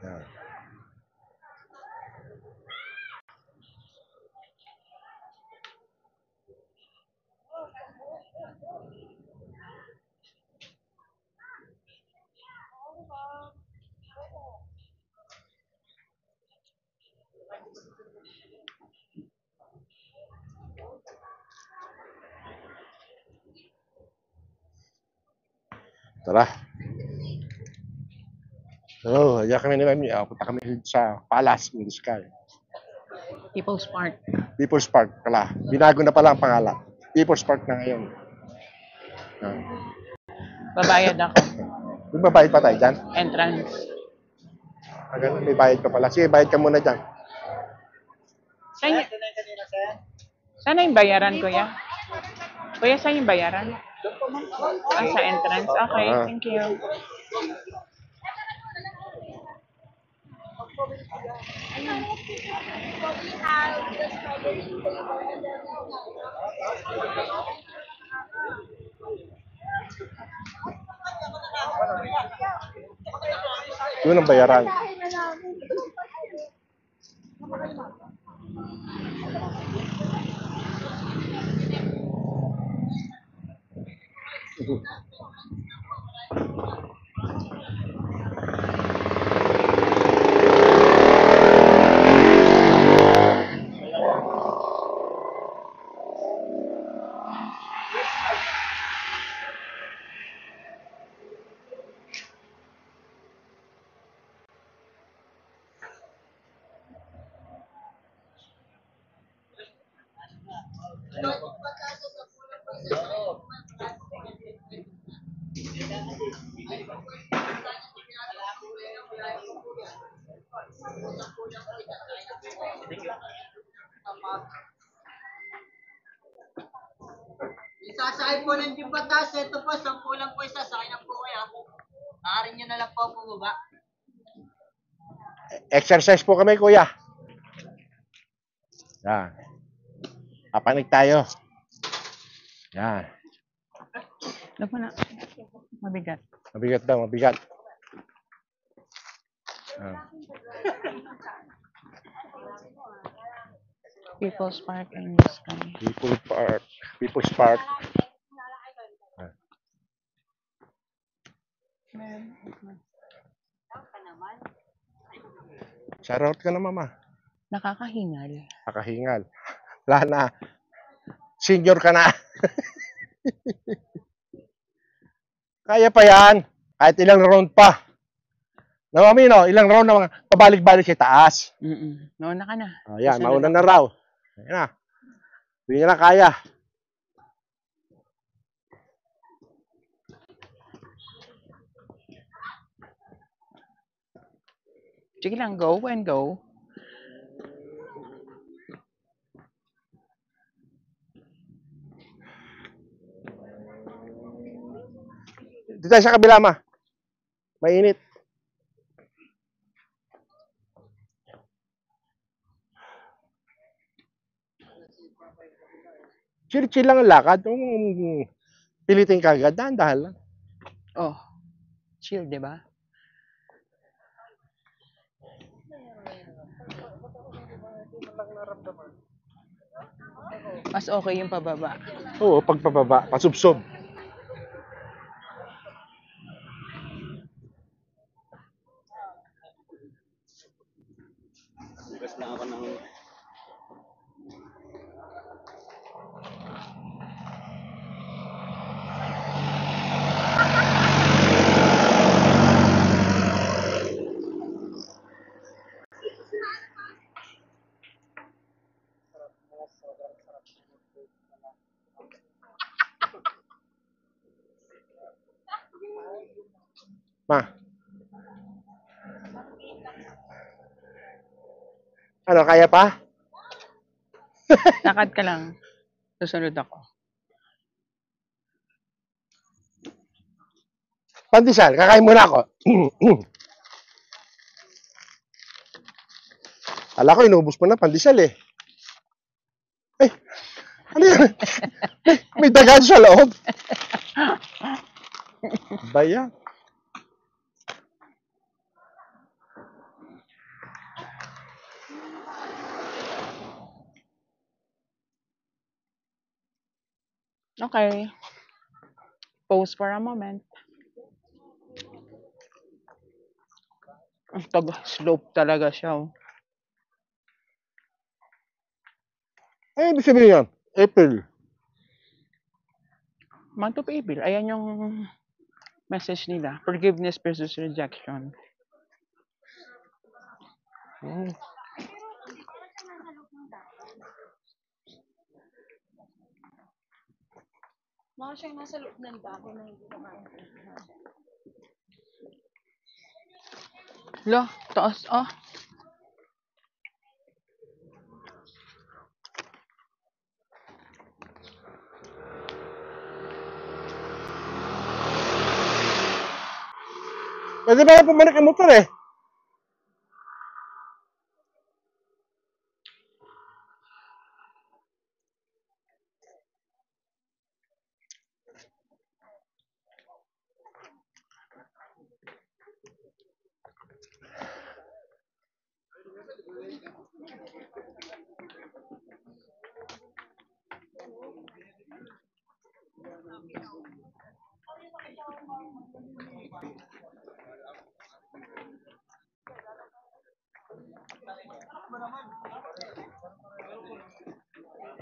Yan. Tara. Oo, oh, kami ni Mami. Punta kami sa Palace in the Sky. People's Park. People's Park pala. Binago na pala ang pangalan. People's Park na ngayon. Babayad ako. May babayad pa tayo dyan? Entrance. May bayad ka pala. Sige, bayad ka muna dyan. Saan yung bayaran, kuya? Kuya, saan yung bayaran? Sa entrance. Okay, thank you. Yun ang bayaran. Isasakay po ng jeep patas. Ito po, 10 lang po isasakay na po kaya. Maaari nyo na lang po bumaba. Exercise po kami, kuya. Yan. Papanig tayo. Yan. Naku na. Mabigat. Mabigat daw, mabigat. Yan. People's Park in the Sky. People's Park. People's Park. Shoutout ka na, mama. Nakakahingal. Nakahingal. Wala na. Senior ka na. Kaya pa yan. Kahit ilang round pa. Mami, no? Ilang round na pabalik-balik sa taas. Nauna ka na. Oh, yan, mauna na raw. Ayan na. Hindi niya na kaya. Sige lang, go and go. Dito tayo sa kabila, ma. Mainit. Chill-chill lang ang lakad. Pilitin ka agad, dahan-dahan lang. Oh, chill, di ba? Mas okay yung pababa. Oo, pagpababa, pasubsob. Bukas lang ako ng... Ma. Ano, kaya pa? Lakad ka lang. Susunod ako. Pandesal, kakain muna ako. Ala ko, inubos mo na pandesal eh. Ay, ano yan? May dagan sa loob. Baya. Okay. Pause for a moment. Ang slope talaga siya. Oh. Ibig sabihin yan. April. Month of April. Ayan yung message nila. Forgiveness versus rejection. Mga siyang nasa loob ng dako na hindi naman. Lo, taas ah. Pwede ba yung pumalik ang motor eh?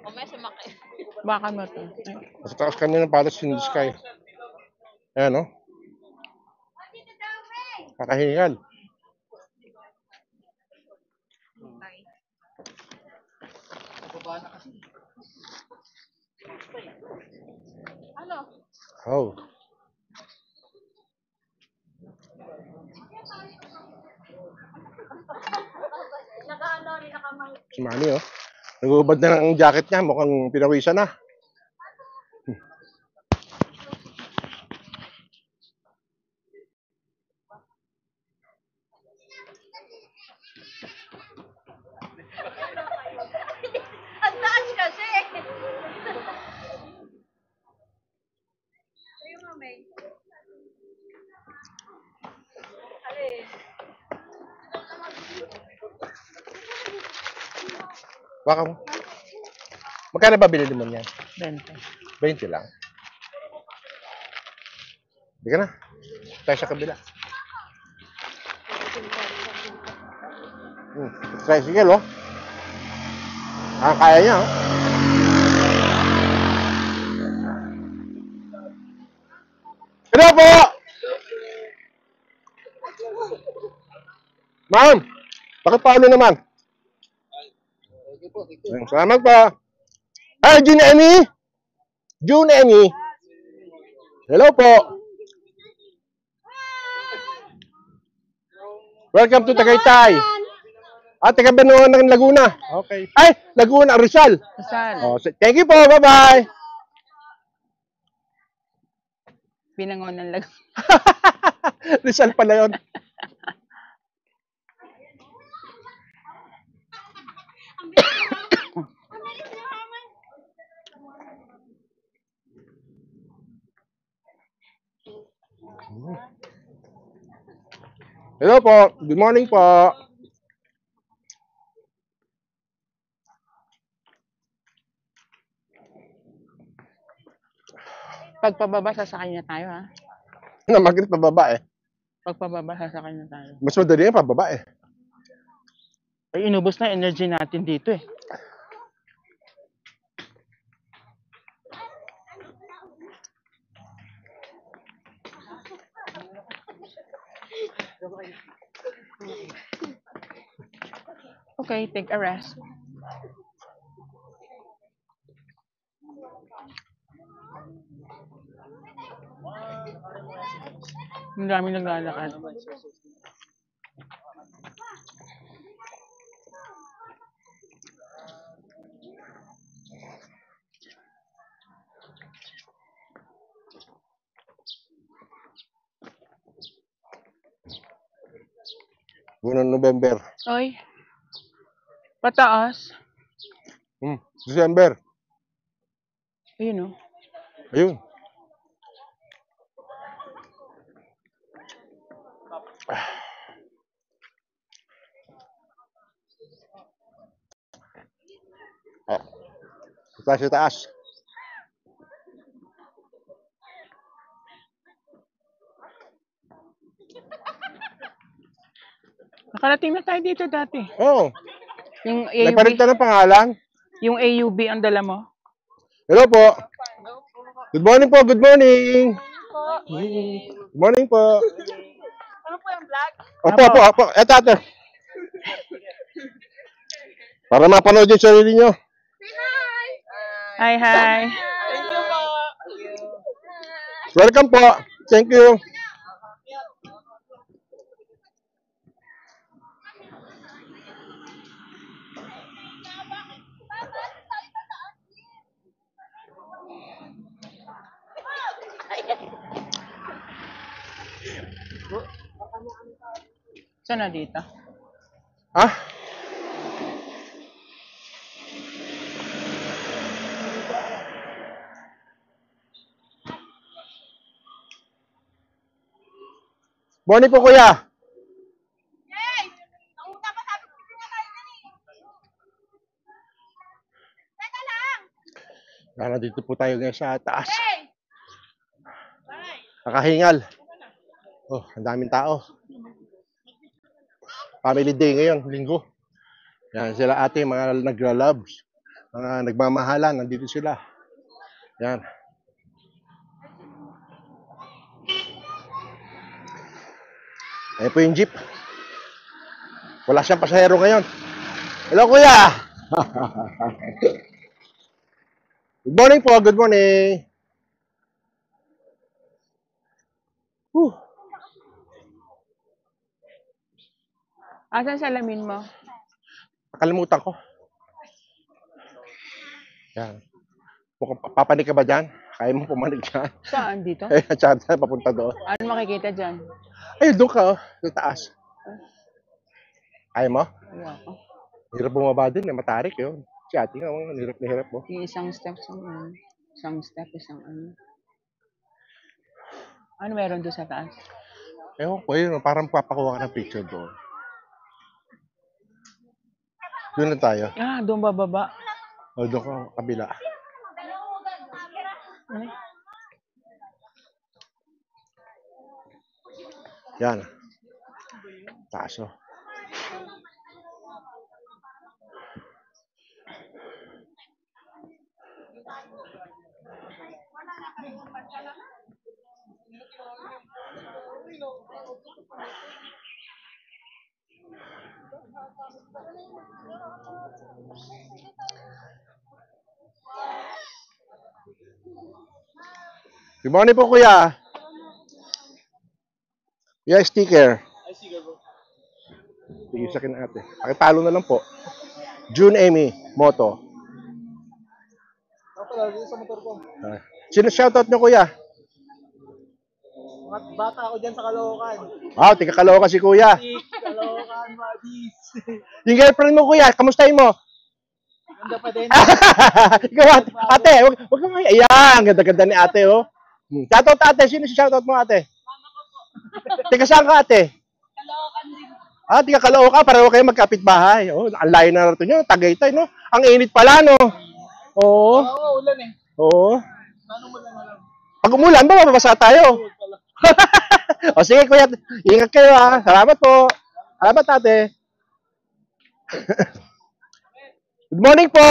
Mamaya sumakay. Baka mo to. Sa taas kanya ng patas in the sky. Ayan, no? Kakahingal. Ano? Oh. Naka-ano rin, nakamang. Si Manny, oh. Nag-uubad na lang ang jacket niya. Mukhang pinawisan na. Ang taas kasi. Sa'yo nga, May. Alin? Baka mo. Magkano ba binili mo niyan? 20. 20 lang. Hindi ka na. Tayo sa kabila. Tricycle, oh. Kaya niya, oh. Hello po! Ma'am! Pakipaano naman? Salamat po. Ay, June Emmy! June Emmy! Hello po! Welcome to Tagaytay! Taga Benoan ng Laguna. Okay. Ay, Laguna, Rizal. Rizal. Oh, thank you po. Bye-bye. Binangon ng lag. Rizal pala yun. Hello po. Good morning po. Pagpababa, sasakay na tayo, ha? Namagrit pababa eh. Pagpababa, sasakay na tayo. Mas madali yan pababa eh. Ay, inubos na energy natin dito eh. Okay, take a rest. Ang dami naglalakad. Buwan November. Oy. Pataas. December. Ayun, oh. Ayun. Oh, sa taas. Nakarating na tayo dito dati. Oh, Yung AUB, nagpalitan ng pangalan. yung AUB ang dala mo. Hello po. Good morning po, good morning. Good morning po. Ano po yung vlog? Opo, opo, opo. Eto, eto. Para mapanood yung sarili nyo. Hi, hi. Thank you po. Welcome po. Thank you. Saan na dito? Ah? Morning po, kuya. Nandito po tayo ngayon sa taas. Nakahingal. Oh, ang daming tao. Family day ngayon, linggo. Yan, sila ate, mga nagla-loves. Mga nagmamahalan, nandito sila. Yan. Ayan po yung jeep. Wala siyang pasahero ngayon. Hello, kuya! Good morning po, good morning. Whew. Asan salamin mo? Nakalimutan ko. Yan. Papanik ka ba dyan? Kaya mo pumanik dyan? Saan dito? Eh, tsaka papunta doon. Ano makikita dyan? Ayun, doon ka, oh. Sa taas. Kaya mo? Ayoko. Hirap bumaba din, matarik yun. Si ate nga, hirap na hirap mo. Yung isang step, isang step, isang ano. Ano meron doon sa taas? Ewan ko, yun, parang papakuha ka ng picture doon. Doon na tayo. Ah, doon bababa. O, doon ka, kabila. Ano? Yan. Taas, oh. Good morning po, kuya. Yeah, sticker. Ay, sige bro. Sige sa akin ate. Pakipalo na lang po. June Amy, Moto. Ako pala, dito sa motor ko. Sino shoutout nyo, kuya? Mga bata ako dyan sa Caloocan. Wow, tika Caloocan si kuya. Caloocan, buddies. Yung girlfriend mo, kuya, kamustahin mo? Ganda pa din. Ikaw, ate, wag kang kaya. Ayan, ganda-ganda ni ate, oh. Shoutout ate, sino si shoutout mo, ate? Mama ko po. Tika saan ka, ate? Caloocan din. Ah, tika Caloocan, pareho kayo magkapit bahay. Oh, ang layo na natin nyo, Tagaytay, no? Ang init pala, no? Oo. Oo, ulan eh. Oo. Paano mo lang alam? Pag umulan ba, mababasa tayo? O sige, kuya, ingat kayo, ha. Salamat po. Salamat, ate. Good morning po.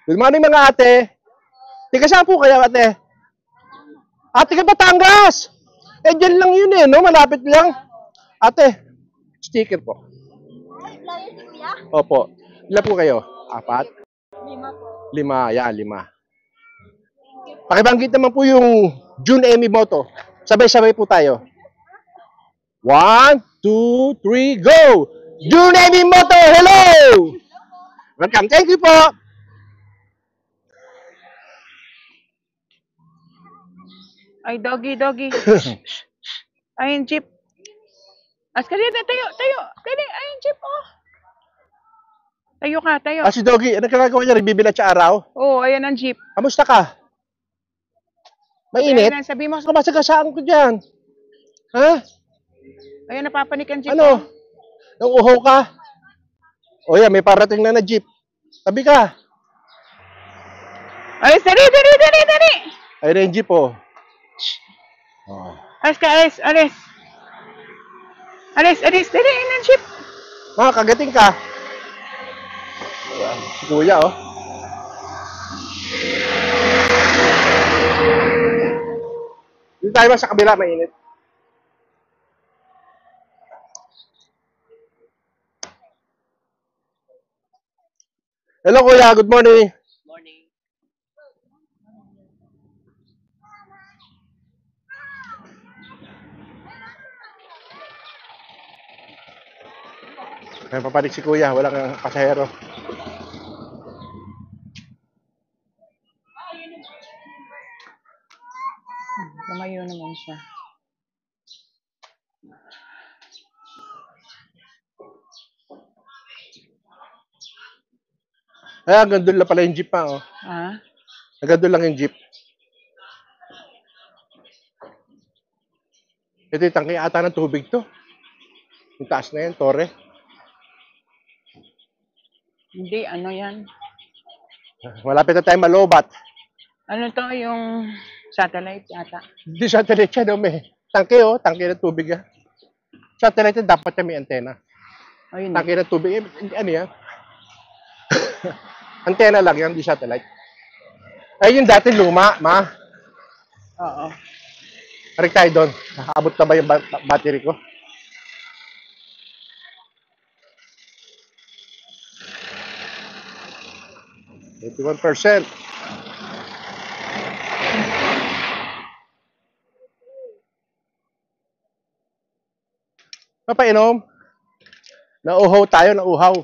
Good morning, mga ate. Tika saan po kayo, ate? Ate ka Batangas. Eh, dyan lang yun eh, no? Malapit lang. Ate, sticker po. Ay, flyer si Kuya? Opo. Ilan po kayo? 4? 5 po. 5. Yan, 5. Pakibanggit naman po yung June Amy Moto. Sabay-sabay po tayo. 1, 2, 3, go! June Amy Moto, hello! Welcome. Thank you po. Ay, doggy, doggy. Ay, yung jeep. Aska dito, tayo, tayo. Kaya, ay, yung jeep, oh. Tayo ka, tayo. Si Doggy, ano ginagawa niya? Bibilat sa araw? Oo, ayan ang jeep. Kamusta ka? Mainit? Ayan, sabi mo, Kamasagasahan ko dyan. Ha? Ayun, napapanik ang jeep. Ano? Nang uhaw ka? O yan, may parating na jeep. Tabi ka. Alis, dali, dali, dali, dali. Ayun na yung jeep, oh. Oh. Alis ka, alis, alis. Alis, alis, dali, ayun ang jeep. Kagating ka. Ayan, si kuya, oh. Dito tayo ba sa kabila, mainit? Hello, kuya. Good morning. Morning. May papanik si kuya. Walang pasahero. Lumayo naman siya. Ay, hanggang doon lang pala yung jeep pa, oh. Ah? Hanggang doon lang yung jeep. Ito yung tangke ata ng tubig to. Yung taas na yan, tore. Hindi, ano yan? Malapit na tayo malobat. Ano to, yung satellite yata? Hindi satellite siya, no, may tangke, oh. Tangke ng tubig, ah. Satellite yan, dapat may antena. Ayun. Tangke ng tubig, ano yan? Antena lang yan, di satellite. Ay, yung dati luma, ma. Oo. Harik tayo doon. Nakaabot na ba yung battery ko? %. Papainom? Nauhaw tayo, nauhaw.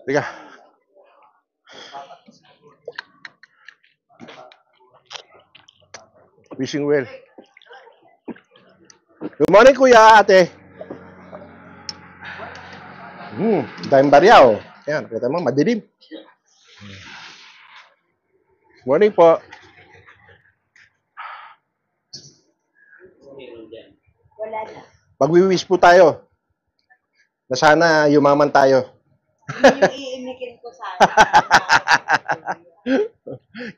Tiga. Wishing well. Good morning, kuya, ate. Dahil barya, oh. Yan, kita mo, madilim. Morning po. Magwi-wish po tayo. Na sana yumaman tayo. Yung iimikin ko sana.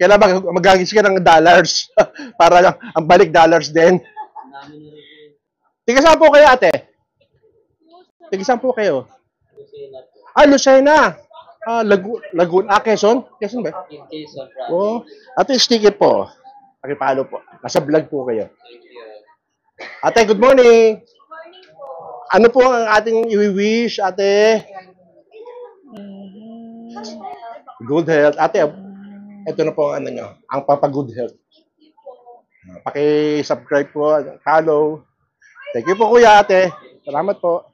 Kailangan magagis ka ng dollars. Para lang, ang balik dollars din. Tiga saan po kayo, ate? Tiga saan po kayo? Ah, Lucena. Ah, Laguna. Ah, Quezon? Quezon ba? Oh, ate, sticker po. Pakipalo po. Nasa vlog po kayo. Ate, good morning. Ano po ang ating i-wish, ate? Good health. Ate, ito na po ang ano nyo. Ang papa-good health. Paki-subscribe po. Follow. Thank you po, kuya, ate. Salamat po.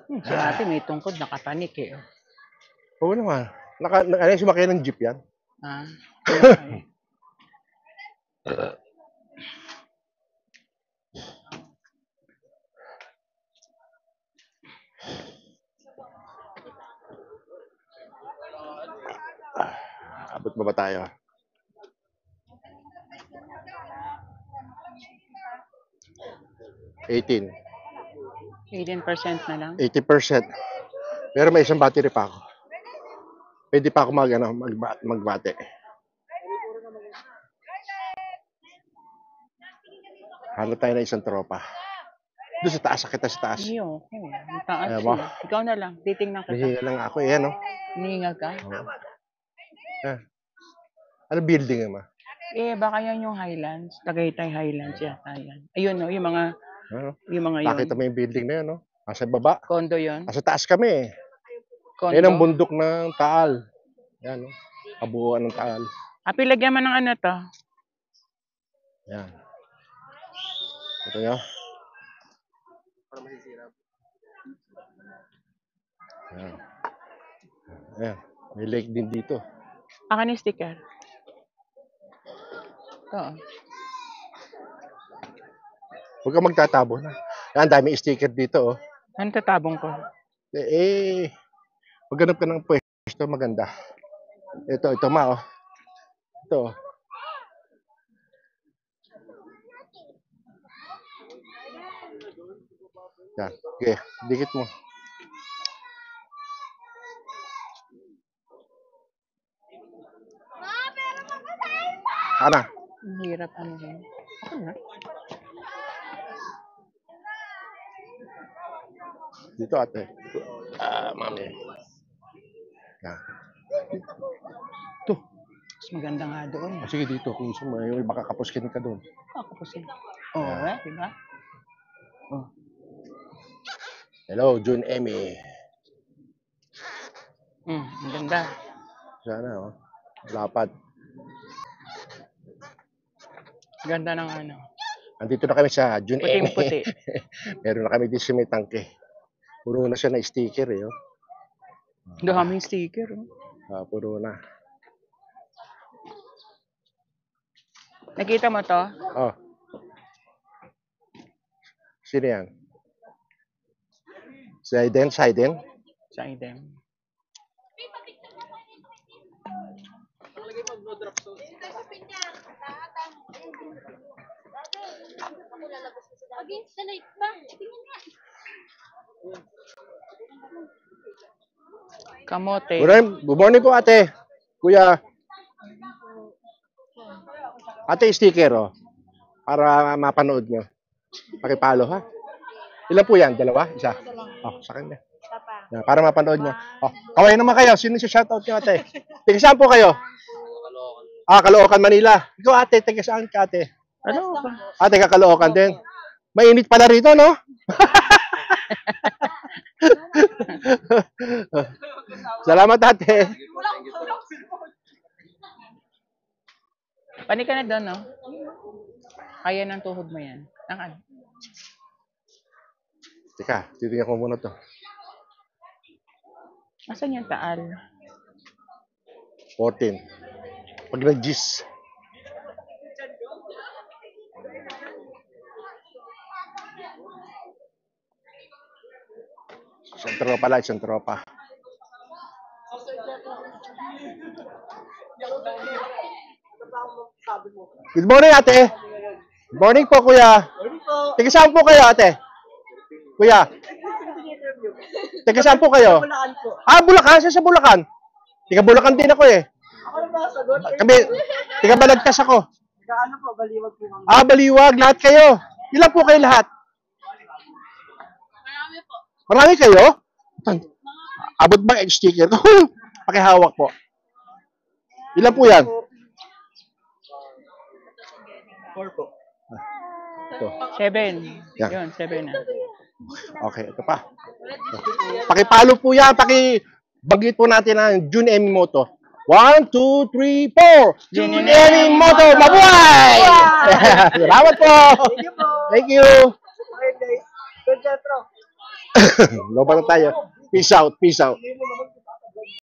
Si ate may tungkod, nakapanik eh. Oo naman. Sumakay ng jeep yan. Ah. Abot ba tayo? $18. 18% na lang. 80%. Pero may isang battery pa ako. Pwede pa ako magbate. Hanap tayo na isang tropa. Doon sa taas, sakita sa taas. Iyo, okay. Ang taas Ayaw mo? eh. Ikaw na lang, titingnan kita. Nahinga lang ako, eh, ano? Hinihinga ka? Ano building naman? Eh, baka yan yung Highlands. Tagaytay Highlands yata yan. Ayun, no, yung mga yun. Nakita mo yung building na yun, no? Nasa baba. Condo yun. Nasa taas kami, eh. Condo. Yan ang bundok ng Taal. Yan, no? Kabuuan ng Taal. Lagyan mo ng ano to? Yan. Ito nyo. Yan. Ayan. May lake din dito. Akin yung sticker. Ito. Huwag kang magtatabo na. Yan, dami sticker dito, oh. Ano tatabong ko? Maghanap ka ng pwesto maganda. Ito ma, oh. Ito, oh. Yan. Okay, dikit mo. Ana. Ang hirap ano rin. Ako na. Dito ate. Mami. Yan. Ito. Mas maganda nga doon. Sige dito kung gusto mo. Yung baka kapuskin ka doon. Ako kasi. Oo, diba? Oh. Hello, June Emmy. Ang ganda. Sana, oh. Lapad. Ganda ng ano. Andito na kami sa June Emmy. Puting-puti. Meron na kami dito sa may tangke. Puro na siya na sticker, eh. Oh. Daming sticker. Oh. Puro na. Nakita mo to? Oh. Sino yan? Saiden? Sa item. Against the light pa. Tingnan nga. Kamote. Good morning po, ate. Kuya. Ate, sticker, oh. Para mapanood nyo. Pakipalo, ha? Ilan po yan? Dalawa? Isa? Oh, sa kanya. Yan, para mapanood nyo. Oh, kaway naman kayo. Sino si shoutout nyo, ate? Tiga saan po kayo? Caloocan, Manila. Ikaw, ate. Tiga saan ka, ate? Ano ba? Ate, Caloocan din. Mainit pala rito, no? Salamat, ate. Pani ka na doon, no? Kaya ng tuhod mo yan. Ang ano? Teka, titingnan ko muna to. Asan yung taal? 14. Pag nag-gis. Isang tropa lang, isang tropa. Good morning, ate. Good morning po, kuya. Tiga saan po kayo, ate? Kuya. Tiga saan po kayo? Bulacan po. Bulacan. Saan sa Bulacan? Tiga Bulacan din ako, eh. Ako na ba sagot? Kami, tiga Balagtas ako. Ano po, baliwag po kami. Baliwag. Lahat kayo. Ilan po kayo lahat? Marami po. Marami kayo? Abot ba ang sticker? Pakihawak po. Ilan po yan? 4 po. Ito. 7. Yeah. Yun, 7 na. Okay, ito pa. Pakipalo po yan. Bagit po natin ang June Emmy Moto. 1, 2, 3, 4. June Emmy Moto. Mabuhay! Salamat po. Thank you po. Thank you. Okay guys. Good job, bro. Loba na tayo. Peace out. Peace out.